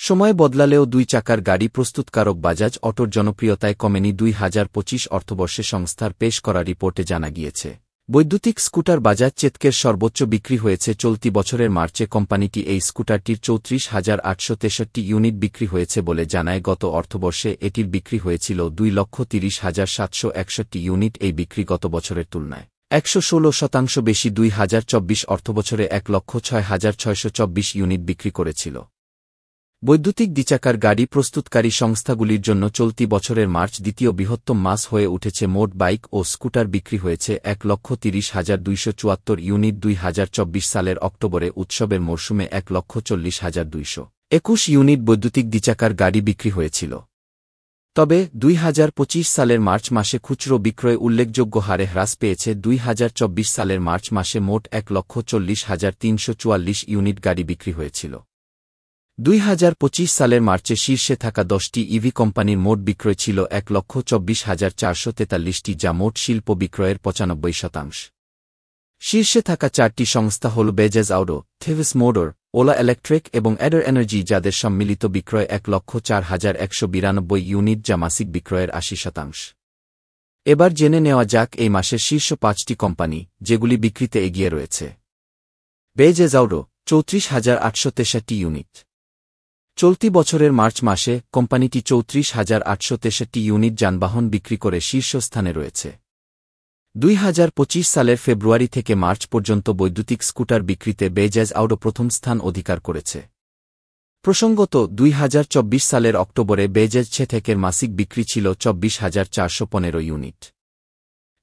সময় বদলালেও দুই চাকার গাড়ি প্রস্তুতকারক বাজাজ অটোর জনপ্রিয়তায় কমেনি ২০২৫ অর্থবর্ষে সংস্থার পেশ করা রিপোর্টে জানা গিয়েছে। বৈদ্যুতিক স্কুটার বাজাজ চেতকের সর্বোচ্চ বিক্রি হয়েছে চলতি বছরের মার্চে। কোম্পানিটি এই স্কুটারটির ৩৪,৮৬৩ ইউনিট বিক্রি হয়েছে বলে জানায়। গত অর্থবর্ষে এটির বিক্রি হয়েছিল ২,৩০,৭৬১ ইউনিট। এই বিক্রি গত বছরের তুলনায় ১১৬% বেশি। ২০২৪ অর্থবছরে ১,০৬,৬২৪ ইউনিট বিক্রি করেছিল। বৈদ্যুতিক দ্বিচাকার গাড়ি প্রস্তুতকারী সংস্থাগুলির জন্য চলতি বছরের মার্চ দ্বিতীয় বৃহত্তম মাস হয়ে উঠেছে। মোট বাইক ও স্কুটার বিক্রি হয়েছে ১,৩০,২৭৪ ইউনিট। ২০২৪ সালের অক্টোবরে উৎসবের মরশুমে ১,৪০,২২১ ইউনিট বৈদ্যুতিক দ্বিচাকার গাড়ি বিক্রি হয়েছিল। তবে ২০২৫ সালের মার্চ মাসে খুচরো বিক্রয় উল্লেখযোগ্য হারে হ্রাস পেয়েছে। ২০২৪ সালের মার্চ মাসে মোট ১,৪০,৩৪৪ ইউনিট গাড়ি বিক্রি হয়েছিল। ২০২৫ সালের মার্চে শীর্ষে থাকা ১০টি ইভি কোম্পানির মোট বিক্রয় ছিল ১,২৪,৪৪৩টি, যা মোট শিল্প বিক্রয়ের ৯৫%। শীর্ষে থাকা ৪টি সংস্থা হল Bajaj auto, TVS motor, Ola electric এবং অ্যাডার এনার্জি, যাদের সম্মিলিত বিক্রয় ১,০৪,১৯২ ইউনিট, যা মাসিক বিক্রয়ের ৮০%। এবার জেনে নেওয়া যাক এই মাসের শীর্ষ ৫টি কোম্পানি, যেগুলি বিক্রিতে এগিয়ে রয়েছে। Bajaj auto ৩৪,৮৬৩ unit. চলতি বছরের মার্চ মাসে কোম্পানিটি ৩৪,৮৬৩ ইউনিট যানবাহন বিক্রি করে শীর্ষস্থানে রয়েছে। ২০২৫ সালের ফেব্রুয়ারি থেকে মার্চ পর্যন্ত বৈদ্যুতিক স্কুটার বিক্রিতে বাজাজ অটো প্রথম স্থান অধিকার করেছে। প্রসঙ্গত, ২০২৪ সালের অক্টোবরে বাজাজ চেতকের মাসিক বিক্রি ছিল ২৪,৪১৫ ইউনিট।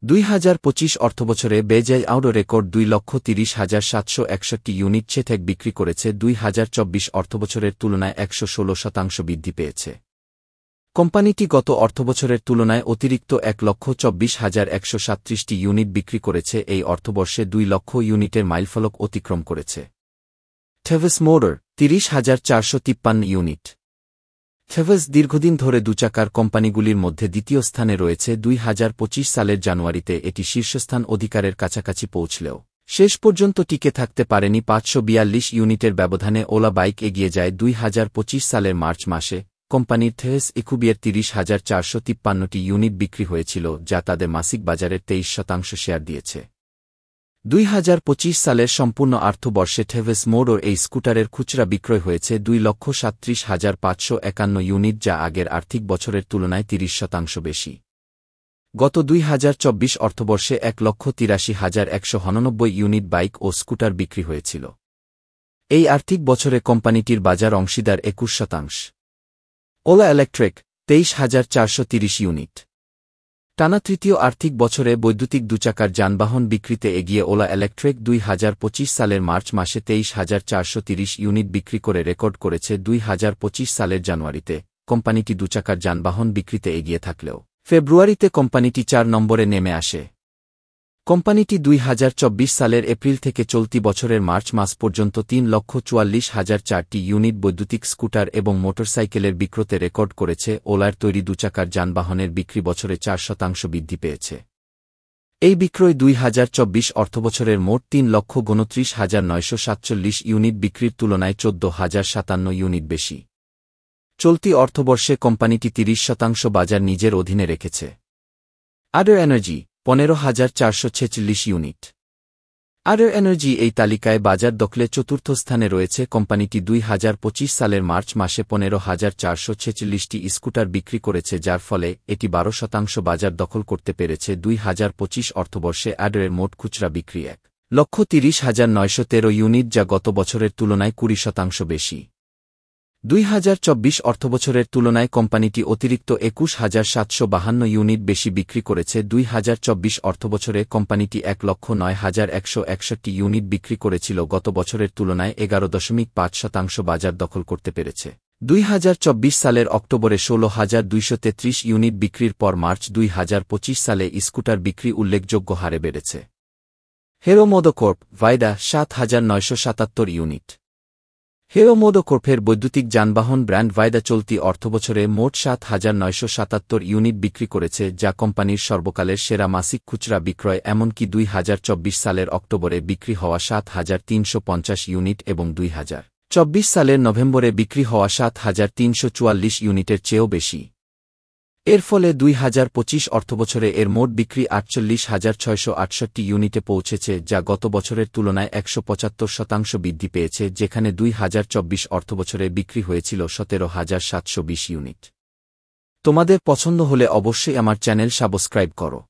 ২০২৫ অর্থবছরে Bajaj auto record ২,৩০,৭৬১ unit Chetak বিক্রি করেছে। ২০২৪ অর্থবছরের তুলনায় ১১৬% বৃদ্ধি পেয়েছে। কোম্পানিটি গত অর্থবছরের তুলনায় অতিরিক্ত ১,২৪,১৩৭ ইউনিট বিক্রি করেছে। এই অর্থবর্ষে ২ লক্ষ ইউনিটের মাইলফলক অতিক্রম করেছে। থেভস মোটর ৩০,৪৫৩ ইউনিট। থেভস দীর্ঘদিন ধরে দুচাকার কোম্পানিগুলির মধ্যে দ্বিতীয় স্থানে রয়েছে। ২০২৫ সালের জানুয়ারিতে এটি শীর্ষস্থান অধিকারের কাছাকাছি পৌঁছলেও শেষ পর্যন্ত টিকে থাকতে পারেনি। ৫৪২ ইউনিটের ব্যবধানে ওলা বাইক এগিয়ে যায়। ২০২৫ সালের মার্চ মাসে কোম্পানির থেভস ইকুবিয়ের ৩০,৪৫৩টি ইউনিট বিক্রি হয়েছিল, যা তাদের মাসিক বাজারের ২৩% শেয়ার দিয়েছে। ২০২৫ সালের সম্পূর্ণ অর্থবর্ষে থেভস মোটর এই স্কুটারের খুচরা বিক্রয় হয়েছে ২,৩৭,৫৫১ ইউনিট, যা আগের আর্থিক বছরের তুলনায় ৩০% বেশি। গত ২০২৪ অর্থবর্ষে ১,৮৩,১৯৯ ইউনিট বাইক ও স্কুটার বিক্রি হয়েছিল। এই আর্থিক বছরে কোম্পানিটির বাজার অংশীদার ২১%। OLA electric ২৩,৪৩০ unit. টানা তৃতীয় আর্থিক বছরে বৈদ্যুতিক দুচাকার যানবাহন বিক্রিতে এগিয়ে ওলা ইলেকট্রিক ২০২৫ সালের মার্চ মাসে ২৩,৪৩০ ইউনিট বিক্রি করে রেকর্ড করেছে। ২০২৫ সালের জানুয়ারিতে কোম্পানিটি দুচাকার যানবাহন বিক্রিতে এগিয়ে থাকলেও ফেব্রুয়ারিতে কোম্পানিটি ৪ নম্বরে নেমে আসে। কোম্পানিটি ২০২৪ সালের এপ্রিল থেকে চলতি বছরের মার্চ মাস পর্যন্ত ৩,৪৪,০০০ ইউনিট বৈদ্যুতিক স্কুটার এবং মোটরসাইকেলের বিক্রতে রেকর্ড করেছে। ওলার তৈরি দুচাকার যানবাহনের বিক্রি বছরে ৪% বৃদ্ধি পেয়েছে। এই বিক্রয় ২০২৪ অর্থবছরের মোট ৩,২৯,৯৪৭ ইউনিট বিক্রির তুলনায় ১৪,০৫৭ ইউনিট বেশি। চলতি অর্থবর্ষে কোম্পানিটি ৩০% বাজার নিজের অধীনে রেখেছে। Eder energy ১৫,৪৪৬ unit. Eder energy এই তালিকায় বাজার দখলে চতুর্থ স্থানে রয়েছে। কোম্পানিটি ২০২৫ সালের মার্চ মাসে ১৫,৪৪৬টি স্কুটার বিক্রি করেছে, যার ফলে এটি ১২% বাজার দখল করতে পেরেছে। ২০২৫ অর্থবর্ষে অ্যাডারের মোট খুচরা বিক্রি ১,৩০,৯১৩ ইউনিট, যা গত বছরের তুলনায় ২০% বেশি। ২০২৪ অর্থবছরের তুলনায় কোম্পানিটি অতিরিক্ত ২১,৭৫২ ইউনিট বেশি বিক্রি করেছে। ২০২৪ অর্থবছরে কোম্পানিটি ১,০৯,১৬১ ইউনিট বিক্রি করেছিল, গত বছরের তুলনায় ১১.৫% বাজার দখল করতে পেরেছে। ২০২৪ সালের অক্টোবরে ১৬,২৩৩ ইউনিট বিক্রির পর মার্চ ২০২৫ সালে স্কুটার বিক্রি উল্লেখযোগ্য হারে বেড়েছে। হিরো মোটোকর্প ভাইডা ৭,৯৭৭ ইউনিট। হিরো মোটোকর্পের বৈদ্যুতিক যানবাহন ব্র্যান্ড ভাইডা চলতি অর্থবছরে মোট ৭,৯৭৭ ইউনিট বিক্রি করেছে, যা কোম্পানির সর্বকালের সেরা মাসিক খুচরা বিক্রয়। এমনকি ২০২৪ সালের অক্টোবরে বিক্রি হওয়া ৭,৩৫০ ইউনিট এবং ২০২৪ সালের নভেম্বরে বিক্রি হওয়া ৭,৩৪৪ ইউনিটের চেয়েও বেশি। এর ফলে ২০২৫ অর্থবছরে এর মোট বিক্রি ৪৮,৬৬৮ ইউনিটে পৌঁছেছে, যা গত বছরের তুলনায় ১৭৫% বৃদ্ধি পেয়েছে, যেখানে ২০২৪ অর্থবছরে বিক্রি হয়েছিল ১৭,৭২০ ইউনিট। তোমাদের পছন্দ হলে অবশ্যই আমার চ্যানেল সাবস্ক্রাইব করো।